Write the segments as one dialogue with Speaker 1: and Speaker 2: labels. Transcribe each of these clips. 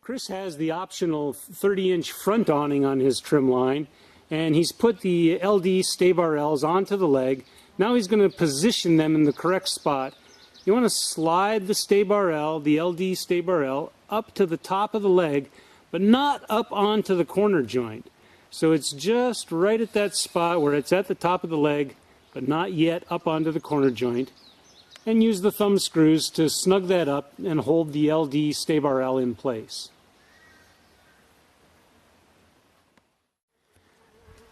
Speaker 1: Chris has the optional 30-inch front awning on his TrimLine, and he's put the LD stay bar L's onto the leg. Now he's going to position them in the correct spot. You want to slide the stay bar L, the LD stay bar L, up to the top of the leg, but not up onto the corner joint. So it's just right at that spot where it's at the top of the leg, but not yet up onto the corner joint. And use the thumb screws to snug that up and hold the LD stay bar L in place.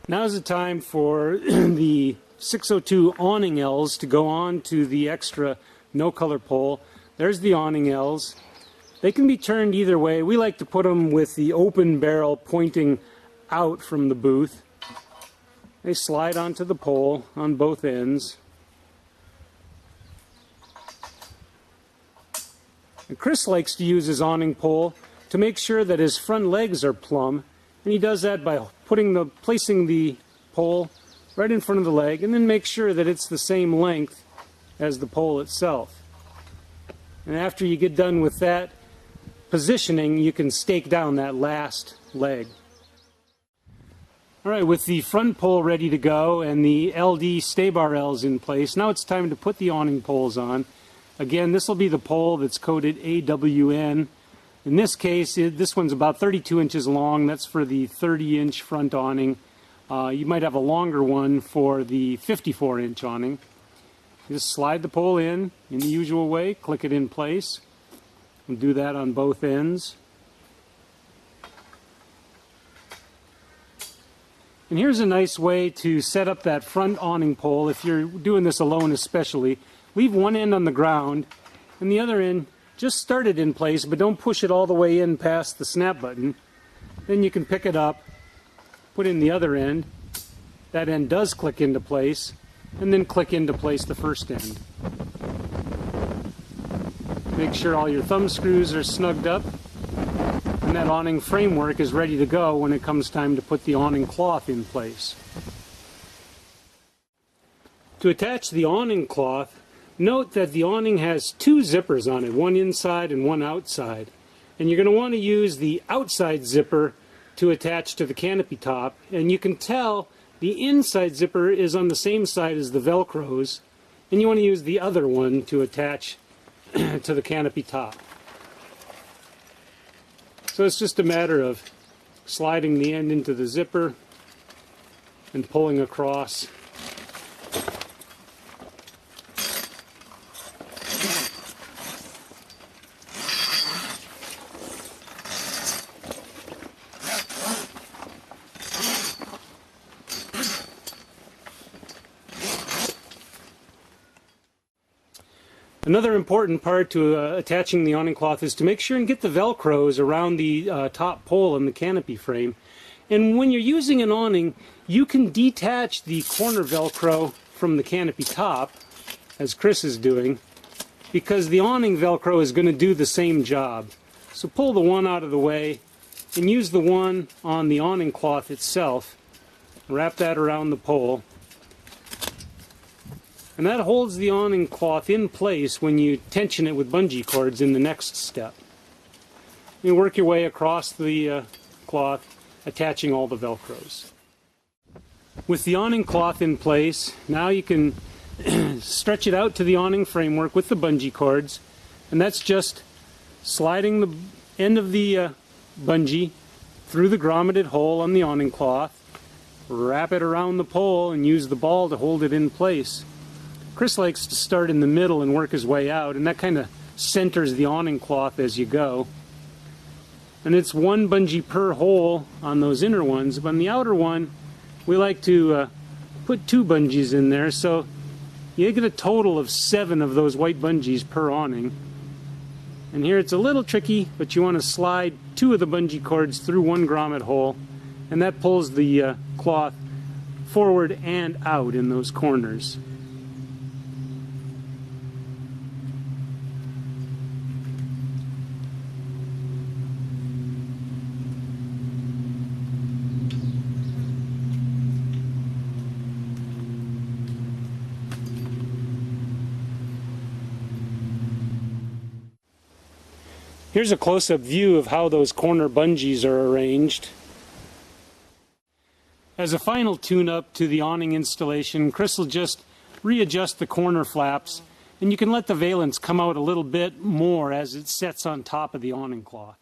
Speaker 1: Now's the time for the 602 awning L's to go on to the extra no color pole. There's the awning L's. They can be turned either way. We like to put them with the open barrel pointing out from the booth. They slide onto the pole on both ends. And Chris likes to use his awning pole to make sure that his front legs are plumb, and he does that by placing the pole right in front of the leg, and then make sure that it's the same length as the pole itself. And after you get done with that positioning, you can stake down that last leg. Alright, with the front pole ready to go and the LD stay bar L's in place, now it's time to put the awning poles on. Again, this will be the pole that's coded AWN. In this case, this one's about 32 inches long. That's for the 30-inch front awning. You might have a longer one for the 54-inch awning. You just slide the pole in the usual way, click it in place. We'll do that on both ends. And here's a nice way to set up that front awning pole if you're doing this alone especially. Leave one end on the ground and the other end just start it in place, but don't push it all the way in past the snap button. Then you can pick it up, put in the other end. That end does click into place, and then click into place the first end. Make sure all your thumb screws are snugged up, and that awning framework is ready to go when it comes time to put the awning cloth in place. To attach the awning cloth, note that the awning has two zippers on it, one inside and one outside. And you're going to want to use the outside zipper to attach to the canopy top. And you can tell the inside zipper is on the same side as the velcros, and you want to use the other one to attach to the canopy top. So it's just a matter of sliding the end into the zipper and pulling across. Another important part to attaching the awning cloth is to make sure and get the velcros around the top pole and the canopy frame. And when you're using an awning, you can detach the corner velcro from the canopy top, as Chris is doing, because the awning velcro is going to do the same job. So pull the one out of the way and use the one on the awning cloth itself. Wrap that around the pole. And that holds the awning cloth in place when you tension it with bungee cords in the next step. You work your way across the cloth, attaching all the velcros. With the awning cloth in place, now you can stretch it out to the awning framework with the bungee cords, and that's just sliding the end of the bungee through the grommeted hole on the awning cloth, wrap it around the pole, and use the ball to hold it in place. Chris likes to start in the middle and work his way out, and that kind of centers the awning cloth as you go. And it's one bungee per hole on those inner ones, but on the outer one we like to put two bungees in there, so you get a total of 7 of those white bungees per awning. And here it's a little tricky, but you want to slide 2 of the bungee cords through one grommet hole, and that pulls the cloth forward and out in those corners. Here's a close-up view of how those corner bungees are arranged. As a final tune-up to the awning installation, Chris will just readjust the corner flaps, and you can let the valance come out a little bit more as it sets on top of the awning cloth.